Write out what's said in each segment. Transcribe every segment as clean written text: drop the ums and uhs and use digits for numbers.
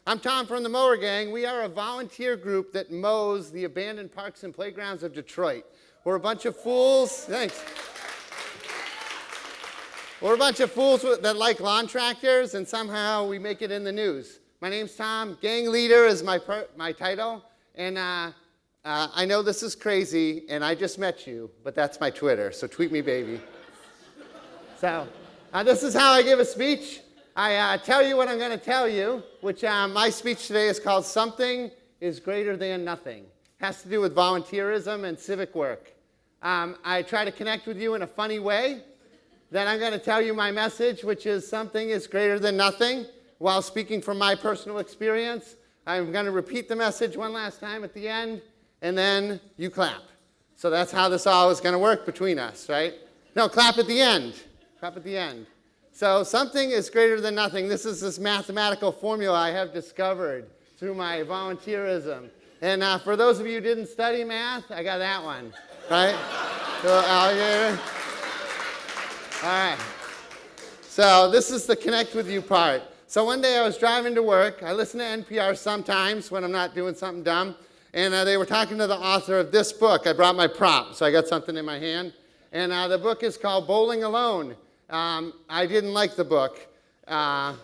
I'm Tom from the Mower Gang. We are a volunteer group that mows the abandoned parks and playgrounds of Detroit. We're a bunch of fools. Thanks. We're a bunch of fools that like lawn tractors, and somehow we make it in the news. My name's Tom. Gang leader is my title. And I know this is crazy, and I just met you, but that's my Twitter, so tweet me, baby. So this is how I give a speech. I tell you what I'm going to tell you, which my speech today is called Something is Greater Than Nothing. It has to do with volunteerism and civic work. I try to connect with you in a funny way. Then I'm going to tell you my message, which is something is greater than nothing. While speaking from my personal experience, I'm going to repeat the message one last time at the end, and then you clap. So that's how this all is going to work between us, right? No, clap at the end. Clap at the end. So something is greater than nothing. This is this mathematical formula I have discovered through my volunteerism. And for those of you who didn't study math, I got that one, right? So, all right. So this is the connect with you part. So one day I was driving to work. I listen to NPR sometimes when I'm not doing something dumb. And they were talking to the author of this book. I brought my prop, so I got something in my hand. And the book is called Bowling Alone. I didn't like the book, but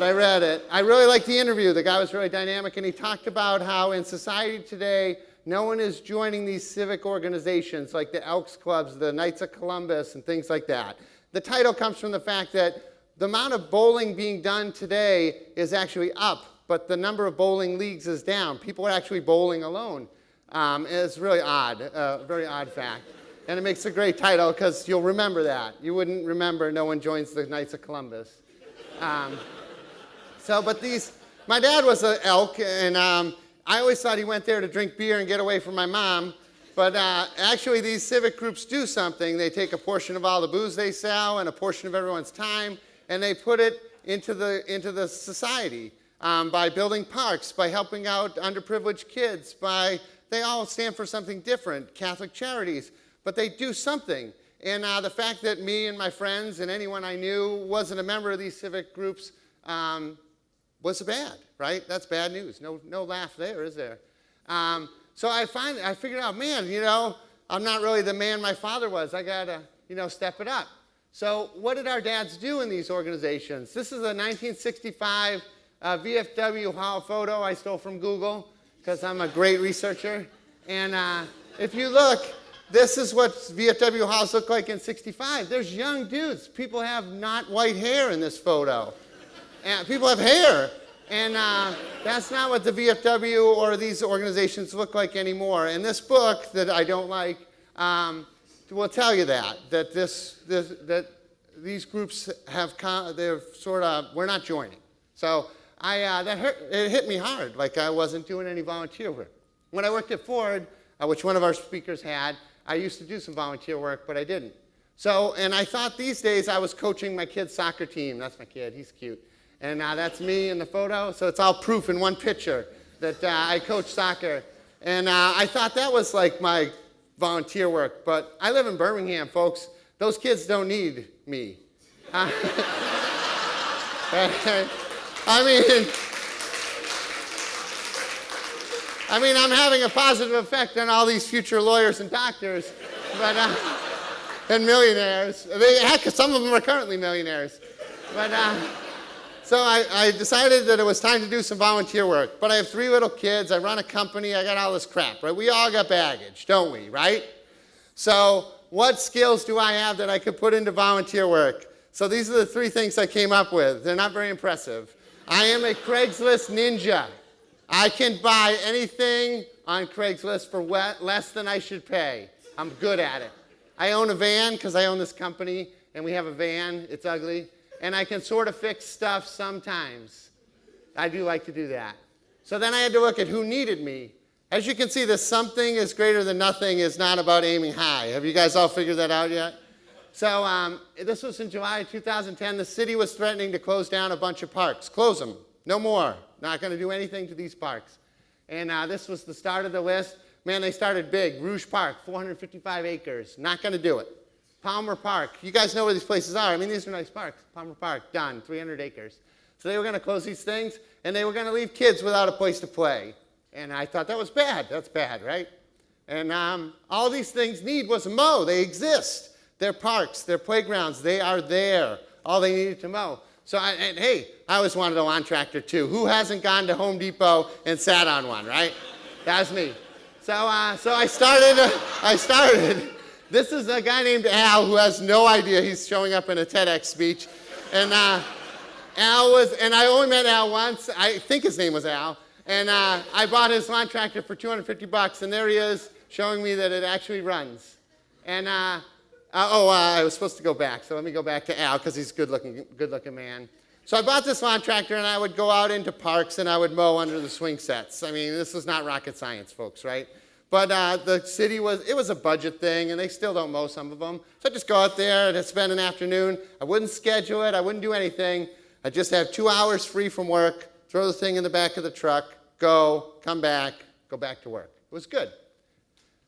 I read it. I really liked the interview. The guy was really dynamic, and he talked about how in society today, no one is joining these civic organizations like the Elks Clubs, the Knights of Columbus, and things like that. The title comes from the fact that the amount of bowling being done today is actually up, but the number of bowling leagues is down. People are actually bowling alone. It's really odd, a very odd fact. And it makes a great title because you'll remember that. You wouldn't remember no one joins the Knights of Columbus. My dad was an elk, and I always thought he went there to drink beer and get away from my mom. But actually, these civic groups do something. They take a portion of all the booze they sell and a portion of everyone's time, and they put it into the society by building parks, by helping out underprivileged kids, they all stand for something different, Catholic charities. But they do something. And the fact that me and my friends and anyone I knew wasn't a member of these civic groups was bad, right? That's bad news. No laugh there, is there? So I figured out, man, I'm not really the man my father was. I got to, step it up. So what did our dads do in these organizations? This is a 1965 VFW Hall photo I stole from Google because I'm a great researcher. And if you look, this is what VFW halls look like in '65. There's young dudes. People have not white hair in this photo. And people have hair. And that's not what the VFW or these organizations look like anymore. And this book that I don't like will tell you that these groups we're not joining. So it hit me hard, like I wasn't doing any volunteer work. When I worked at Ford, which one of our speakers had, I used to do some volunteer work, but I didn't. And I thought these days I was coaching my kid's soccer team. That's my kid, he's cute. And that's me in the photo, so it's all proof in one picture that I coach soccer. And I thought that was like my volunteer work, but I live in Birmingham, folks. Those kids don't need me. I'm having a positive effect on all these future lawyers and doctors, and millionaires. Some of them are currently millionaires. So I decided that it was time to do some volunteer work. But I have 3 little kids. I run a company. I got all this crap, right? We all got baggage, don't we, right? So what skills do I have that I could put into volunteer work? So these are the 3 things I came up with. They're not very impressive. I am a Craigslist ninja. I can buy anything on Craigslist for less than I should pay. I'm good at it. I own a van because I own this company, and we have a van. It's ugly. And I can sort of fix stuff sometimes. I do like to do that. So then I had to look at who needed me. As you can see, the something is greater than nothing is not about aiming high. Have you guys all figured that out yet? So this was in July 2010. The city was threatening to close down a bunch of parks. Close them. No more. Not going to do anything to these parks. And this was the start of the list. Man, they started big. Rouge Park, 455 acres. Not going to do it. Palmer Park. You guys know where these places are. I mean, these are nice parks. Palmer Park, done, 300 acres. So they were going to close these things, and they were going to leave kids without a place to play. And I thought that was bad. That's bad, right? And all these things need was a mow. They exist. They're parks. They're playgrounds. They are there. All they needed to mow. So, hey, I always wanted a lawn tractor, too. Who hasn't gone to Home Depot and sat on one, right? That's me. So I started. This is a guy named Al who has no idea he's showing up in a TEDx speech. And and I only met Al once. I think his name was Al. And I bought his lawn tractor for $250, and there he is showing me that it actually runs. And I was supposed to go back, so let me go back to Al because he's a good-looking man. So I bought this lawn tractor, and I would go out into parks, and I would mow under the swing sets. I mean, this is not rocket science, folks, right? But the city it was a budget thing, and they still don't mow some of them. So I'd just go out there and spend an afternoon. I wouldn't schedule it. I wouldn't do anything. I'd just have 2 hours free from work, throw the thing in the back of the truck, go, come back, go back to work. It was good.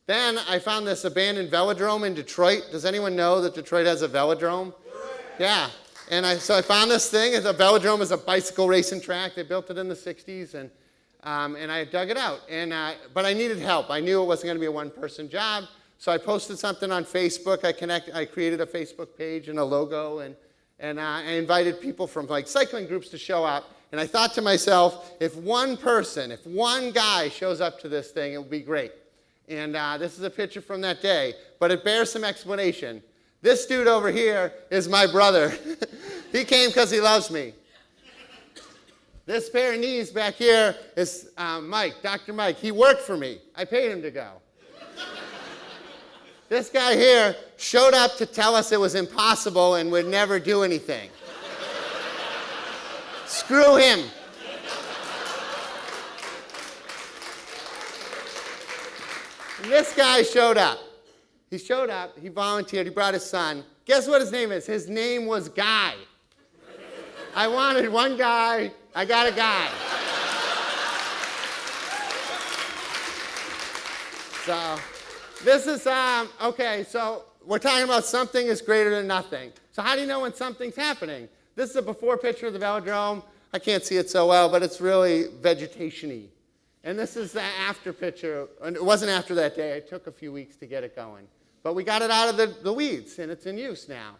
Then I found this abandoned velodrome in Detroit. Does anyone know that Detroit has a velodrome? Yeah. And so I found this thing. The velodrome is a bicycle racing track. They built it in the 60s, and I dug it out. But I needed help. I knew it wasn't going to be a one-person job, so I posted something on Facebook. I created a Facebook page and a logo, and I invited people from like cycling groups to show up. And I thought to myself, if one guy shows up to this thing, it would be great. And this is a picture from that day, but it bears some explanation. This dude over here is my brother. He came because he loves me. This pair of knees back here is Mike, Dr. Mike. He worked for me. I paid him to go. This guy here showed up to tell us it was impossible and would never do anything. Screw him. And this guy showed up. He showed up, he volunteered, he brought his son. Guess what his name is? His name was Guy. I wanted one guy, I got a guy. So, this is, okay, so we're talking about something is greater than nothing. So how do you know when something's happening? This is a before picture of the velodrome. I can't see it so well, but it's really vegetation-y. And this is the after picture. And it wasn't after that day. It took a few weeks to get it going. But we got it out of the weeds, and it's in use now.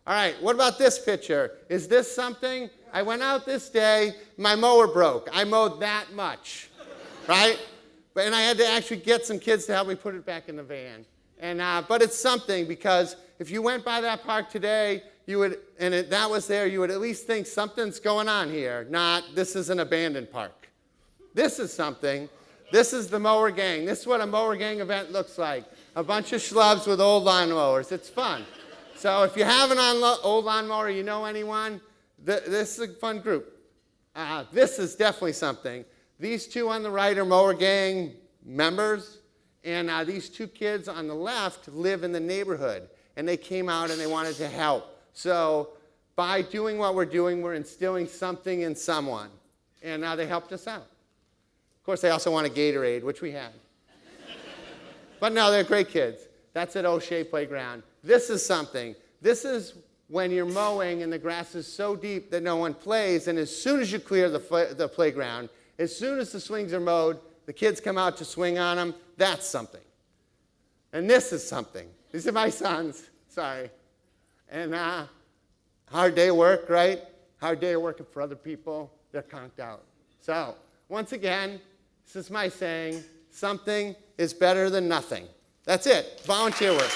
All right, what about this picture? Is this something? I went out this day. My mower broke. I mowed that much, right? And I had to actually get some kids to help me put it back in the van. But it's something, because if you went by that park today, that was there, you would at least think something's going on here, not this is an abandoned park. This is something. This is the Mower Gang. This is what a Mower Gang event looks like. A bunch of schlubs with old lawnmowers. It's fun. So if you have an old lawnmower, you know anyone, this is a fun group. This is definitely something. These two on the right are Mower Gang members, and these two kids on the left live in the neighborhood, and they came out and they wanted to help. So by doing what we're doing, we're instilling something in someone, and they helped us out. Of course, they also want a Gatorade, which we had. But no, they're great kids. That's at O'Shea Playground. This is something. This is when you're mowing and the grass is so deep that no one plays, and as soon as you clear the playground, as soon as the swings are mowed, the kids come out to swing on them. That's something. And this is something. These are my sons. Sorry. And hard day of work, right? Hard day of working for other people. They're conked out. So, once again, this is my saying, something is better than nothing. That's it. Volunteer work.